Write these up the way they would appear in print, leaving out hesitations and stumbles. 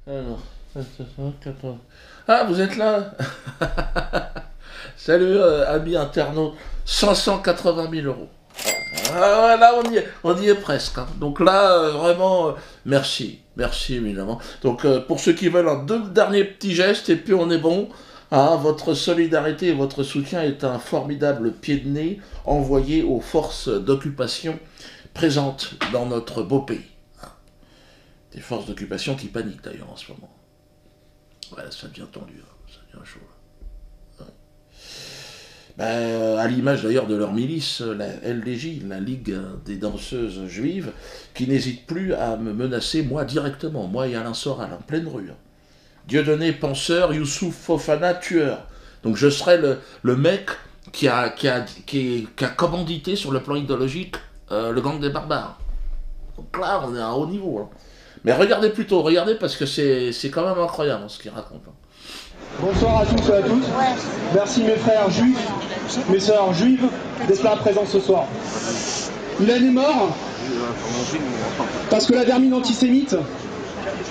Alors, 14. Ah, vous êtes là? Salut, amis internautes. 580 000 euros. Ah, là, on y est presque, hein. Donc là, vraiment, merci. Merci, évidemment. Donc, pour ceux qui veulent un deux derniers petits gestes, et puis on est bon. Hein, votre solidarité et votre soutien est un formidable pied de nez envoyé aux forces d'occupation présentes dans notre beau pays. Hein. Des forces d'occupation qui paniquent d'ailleurs en ce moment. Ouais, ça devient tendu, hein. Ça devient chaud. Ouais. À l'image d'ailleurs de leur milice, la LDJ, la Ligue des danseuses juives, qui n'hésite plus à me menacer, moi directement, moi et Alain Soral, en pleine rue. Hein. Dieudonné penseur, Youssouf Fofana tueur. Donc je serai le mec qui a commandité sur le plan idéologique le gang des barbares. Donc là, on est à un haut niveau. Hein. Mais regardez plutôt, regardez parce que c'est quand même incroyable hein, ce qu'il raconte. Hein. Bonsoir à tous et à toutes. Merci mes frères juifs, mes sœurs juives d'être là présents ce soir. Ilan est mort parce que la vermine antisémite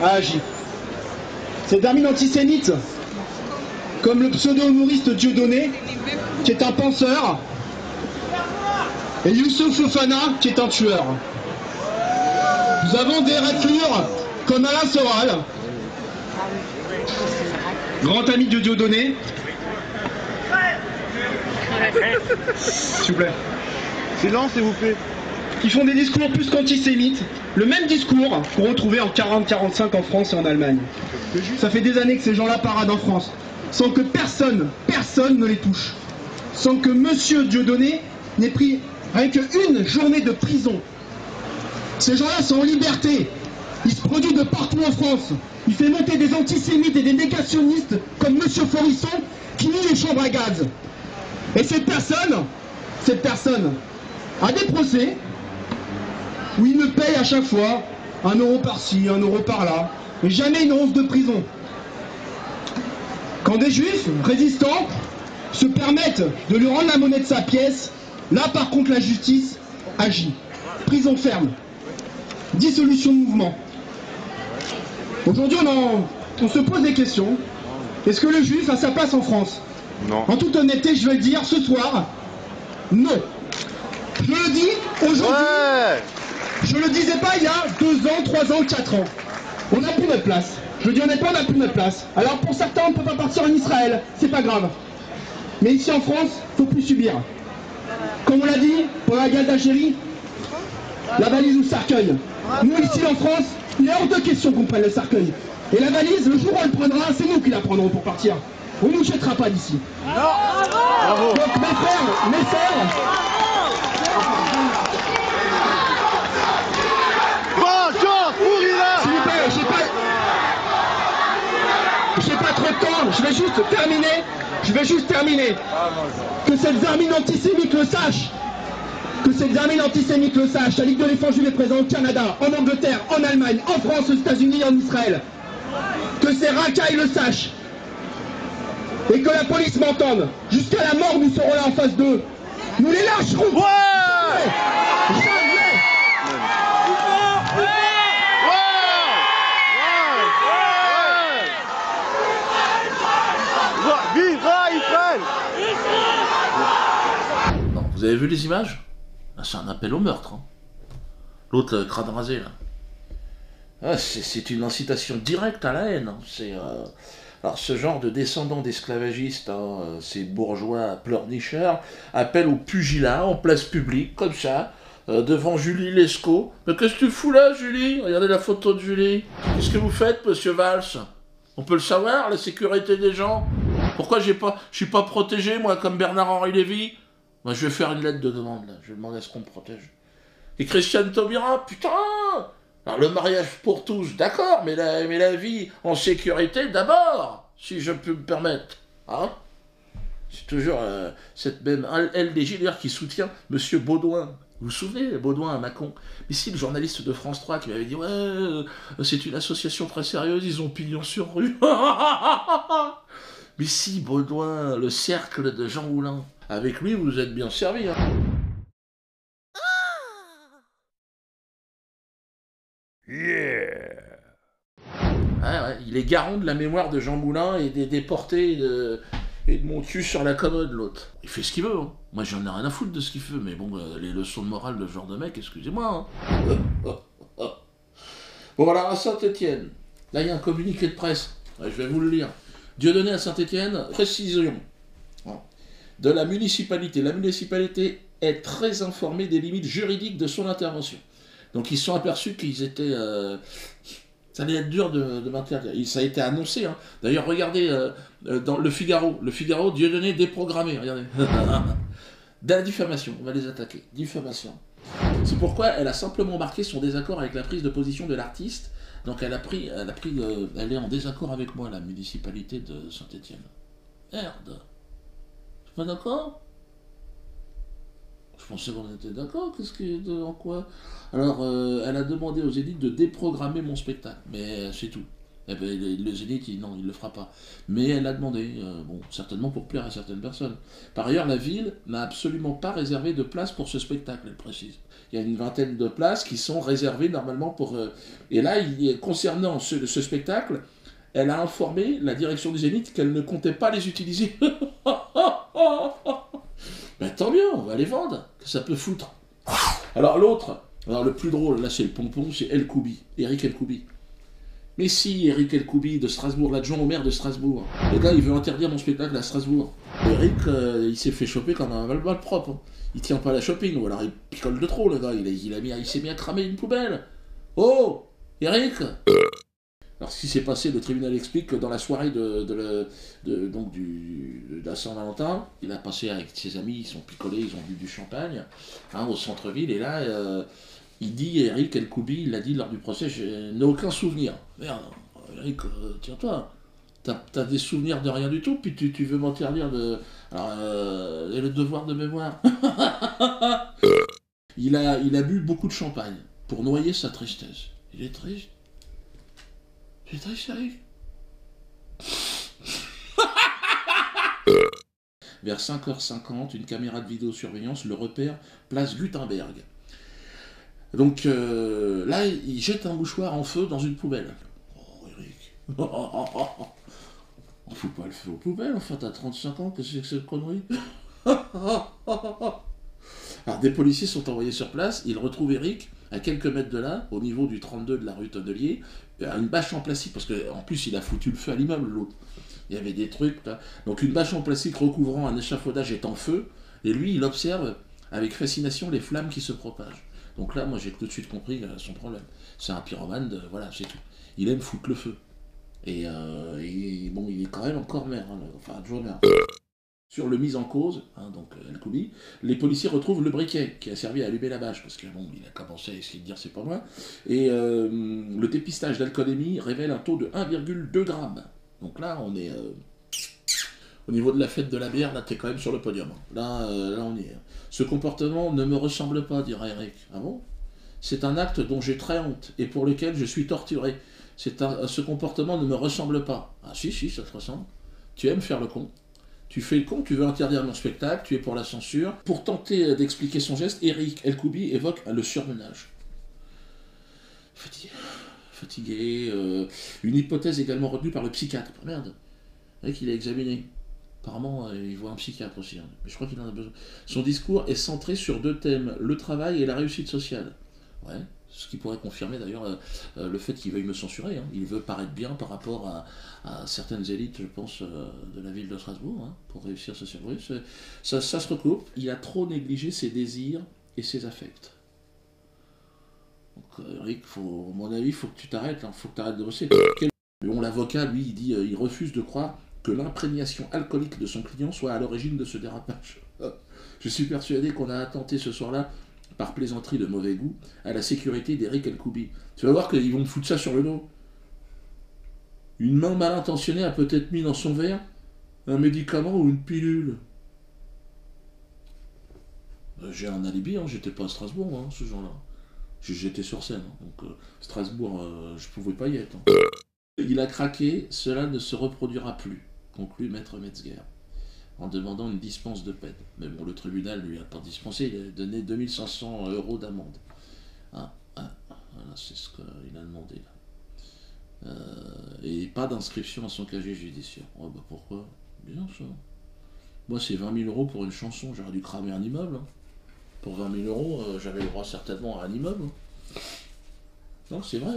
a agi. Cette vermine antisémite, comme le pseudo-humoriste Dieudonné, qui est un penseur, et Youssouf Fofana, qui est un tueur. Nous avons des raclures comme Alain Soral, grand ami de Dieudonné. S'il vous plaît. Silence, s'il vous plaît. Qui font des discours plus qu'antisémites, le même discours qu'on retrouvait en 40-45 en France et en Allemagne. Ça fait des années que ces gens-là paradent en France, sans que personne ne les touche. Sans que Monsieur Dieudonné n'ait pris rien qu'une journée de prison. Ces gens-là sont en liberté. Ils se produisent de partout en France. Il fait monter des antisémites et des négationnistes comme Monsieur Forisson qui nie les chambres à gaz. Et cette personne a des procès où il me paye à chaque fois 1 euro par-ci, 1 euro par-là, et jamais une once de prison. Quand des juifs résistants se permettent de lui rendre la monnaie de sa pièce, là par contre la justice agit. Prison ferme. Dissolution de mouvement. Aujourd'hui on se pose des questions. Est-ce que le juif a sa place en France? Non. En toute honnêteté, je vais le dire ce soir, non. Je le dis aujourd'hui, Ouais. je le disais pas il y a 2 ans, 3 ans, 4 ans. On n'a plus notre place. Je le dis honnêtement, on n'a plus notre place. Alors pour certains, on ne peut pas partir en Israël, c'est pas grave. Mais ici en France, faut plus subir. Comme on l'a dit pour la guerre d'Algérie, la valise ou le cercueil. Nous ici en France, il est hors de question qu'on prenne le cercueil. Et la valise, le jour où on le prendra, c'est nous qui la prendrons pour partir. On ne nous jettera pas d'ici. Bravo. Donc mes frères, mes sœurs, Bonne chance pour Ilan. s'il vous plaît, j'ai pas trop de temps, je vais juste terminer. Que cette vermine antisémite le sache. La Ligue de défense juive est présente au Canada, en Angleterre, en Allemagne, en France, aux États-Unis et en Israël. Que ces racailles le sachent. Et que la police m'entende. Jusqu'à la mort, nous serons là en face d'eux. Nous les lâcherons. Ouais. Jamais. Vivra Israël. Non, vous avez vu les images? Là, c'est un appel au meurtre. Hein. L'autre, le crâne rasé, là. Ah, c'est une incitation directe à la haine. Hein. Alors, ce genre de descendants d'esclavagistes, hein, ces bourgeois pleurnicheurs, appellent au pugilat en place publique, comme ça, devant Julie Lescaut. Mais qu'est-ce que tu fous là, Julie? Regardez la photo de Julie. Qu'est-ce que vous faites, monsieur Valls? On peut le savoir, la sécurité des gens? Pourquoi je suis pas protégé, moi, comme Bernard-Henri Lévy? Moi, je vais faire une lettre de demande, là. Je vais demander à ce qu'on me protège. Et Christiane Taubira, putain! Alors, le mariage pour tous, d'accord, mais la vie en sécurité d'abord, si je peux me permettre. Hein? C'est toujours cette même LDJ d'ailleurs qui soutient Monsieur Baudouin. Vous vous souvenez, Baudouin à Mâcon? Mais si, le journaliste de France 3 qui m'avait dit ouais, c'est une association très sérieuse, ils ont pignon sur rue. Mais si, Baudouin, le cercle de Jean Moulin. Avec lui, vous êtes bien servi. Hein. Yeah. Ouais, ouais, Il est garant de la mémoire de Jean Moulin et des déportés et de mon cul sur la commode, l'autre. Il fait ce qu'il veut, hein. Moi, j'en ai rien à foutre de ce qu'il fait, mais bon, les leçons de morale de ce genre de mec, excusez-moi, hein. Bon, alors, à Saint-Étienne, là, il y a un communiqué de presse. Je vais vous le lire. Dieudonné à Saint-Étienne, précision de la municipalité. La municipalité est très informée des limites juridiques de son intervention. Donc, ils se sont aperçus qu'ils étaient... ça allait être dur de m'interdire. Ça a été annoncé, hein. D'ailleurs, regardez dans Le Figaro. Le Figaro, Dieudonné déprogrammé, regardez. De la diffamation, on va les attaquer. Diffamation. C'est pourquoi elle a simplement marqué son désaccord avec la prise de position de l'artiste. Donc elle est en désaccord avec moi, la municipalité de Saint-Étienne. Merde. C'est pas d'accord? Je pensais qu'on était d'accord, en quoi? Alors, elle a demandé aux Zénith de déprogrammer mon spectacle, mais c'est tout. Eh ben, le Zénith, non, il le fera pas. Mais elle a demandé, bon, certainement pour plaire à certaines personnes. Par ailleurs, la ville n'a absolument pas réservé de place pour ce spectacle, elle précise. Il y a une vingtaine de places qui sont réservées normalement pour... Et là, concernant ce spectacle, elle a informé la direction du Zénith qu'elle ne comptait pas les utiliser. Ben tant mieux, on va les vendre, que ça peut foutre. Alors l'autre, le plus drôle, là c'est le pompon, c'est El Koubi, Eric El Koubi. Mais si, Eric El Koubi de Strasbourg, l'adjoint au maire de Strasbourg. Le gars, il veut interdire mon spectacle à Strasbourg. Eric, il s'est fait choper comme un mal propre. Hein. Il tient pas à la shopping, ou alors il picole de trop, le gars. Il s'est mis à cramer une poubelle. Oh, Eric. Alors, ce qui s'est passé, le tribunal explique que dans la soirée de la Saint-Valentin, il a passé avec ses amis, ils sont picolés, ils ont bu du champagne, hein, au centre-ville, et là, il dit, Eric El Koubi, il l'a dit lors du procès, je n'ai aucun souvenir. Merde, Eric, tiens-toi, t'as des souvenirs de rien du tout, puis tu veux m'interdire de... Alors, et le devoir de mémoire. Il a bu beaucoup de champagne pour noyer sa tristesse. Il est triste. C'est très sérieux. Vers 5h50, une caméra de vidéosurveillance le repère place Gutenberg. Donc là, il jette un mouchoir en feu dans une poubelle. Oh, Eric. On fout pas le feu aux poubelles, enfin, t'as 35 ans, qu'est-ce que c'est que cette connerie? Alors, des policiers sont envoyés sur place, ils retrouvent Eric à quelques mètres de là, au niveau du 32 de la rue Tonnelier, une bâche en plastique, parce qu'en plus il a foutu le feu à l'immeuble, l'autre. Il y avait des trucs, là. Donc une bâche en plastique recouvrant un échafaudage est en feu, et lui il observe avec fascination les flammes qui se propagent. Donc là, moi j'ai tout de suite compris son problème. C'est un pyromane, voilà, c'est tout. Il aime foutre le feu. Et bon, il est quand même encore maire, hein, enfin adjoint maire. Sur le mis en cause, hein, donc El Koubi, les policiers retrouvent le briquet qui a servi à allumer la bâche, parce que bon, il a commencé à essayer de dire c'est pas moi, et le dépistage d'alcoolémie révèle un taux de 1,2 g. Donc là, on est au niveau de la fête de la bière, là t'es quand même sur le podium. Là, on y est. Ce comportement ne me ressemble pas, dira Eric. Ah bon? C'est un acte dont j'ai très honte, et pour lequel je suis torturé. Ce comportement ne me ressemble pas. Ah si, ça te ressemble. Tu aimes faire le con. Tu fais le con, tu veux interdire mon spectacle, tu es pour la censure. Pour tenter d'expliquer son geste, Eric El Koubi évoque le surmenage. Fatigué, une hypothèse également retenue par le psychiatre. Oh, merde, Eric il a examiné. Apparemment, il voit un psychiatre aussi, hein. Mais je crois qu'il en a besoin. Son discours est centré sur deux thèmes, le travail et la réussite sociale. Ouais, ce qui pourrait confirmer d'ailleurs le fait qu'il veuille me censurer. Hein. Il veut paraître bien par rapport à certaines élites, je pense, de la ville de Strasbourg, hein, pour réussir socialement. Oui, ça se recoupe. Il a trop négligé ses désirs et ses affects. Donc, Eric, à mon avis, il faut que tu t'arrêtes, hein, faut que tu arrêtes de bosser. Mais bon, l'avocat, lui, il dit il refuse de croire que l'imprégnation alcoolique de son client soit à l'origine de ce dérapage. Je suis persuadé qu'on a attenté ce soir-là, par plaisanterie de mauvais goût, à la sécurité d'Eric El Koubi. Tu vas voir qu'ils vont me foutre ça sur le dos. Une main mal intentionnée a peut-être mis dans son verre un médicament ou une pilule. J'ai un alibi, hein, j'étais pas à Strasbourg, hein, ce jour-là. J'étais sur scène, hein, donc Strasbourg, je pouvais pas y être. Hein. Il a craqué, cela ne se reproduira plus, conclut Maître Metzger, en demandant une dispense de peine. Mais bon, le tribunal lui a pas dispensé, il a donné 2500 € d'amende. Voilà, c'est ce qu'il a demandé. Là. Et pas d'inscription à son casier judiciaire. Oh bah pourquoi? Bien ça. Moi c'est 20 000 euros pour une chanson, j'aurais dû cramer un immeuble. Hein. Pour 20 000 euros, j'avais le droit certainement à un immeuble. Hein. Non, c'est vrai.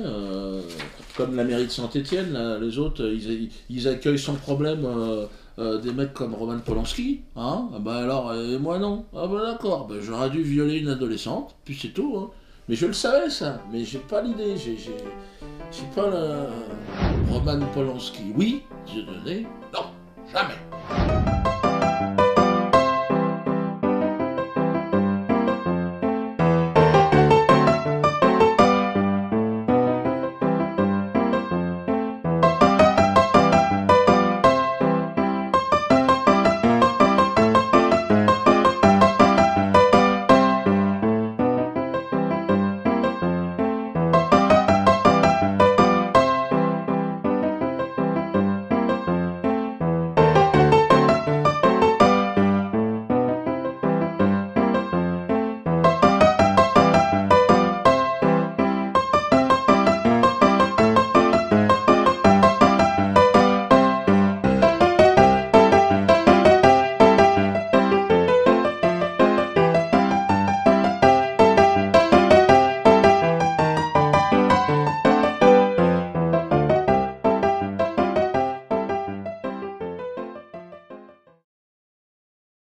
Comme la mairie de Saint-Étienne, les autres, ils accueillent sans problème des mecs comme Roman Polanski. Hein, ah bah alors, et moi non. Ah bah d'accord, bah, j'aurais dû violer une adolescente, puis c'est tout. Hein. Mais je le savais ça, mais j'ai pas l'idée. J'ai pas le... Roman Polanski, oui, Dieudonné, non, jamais.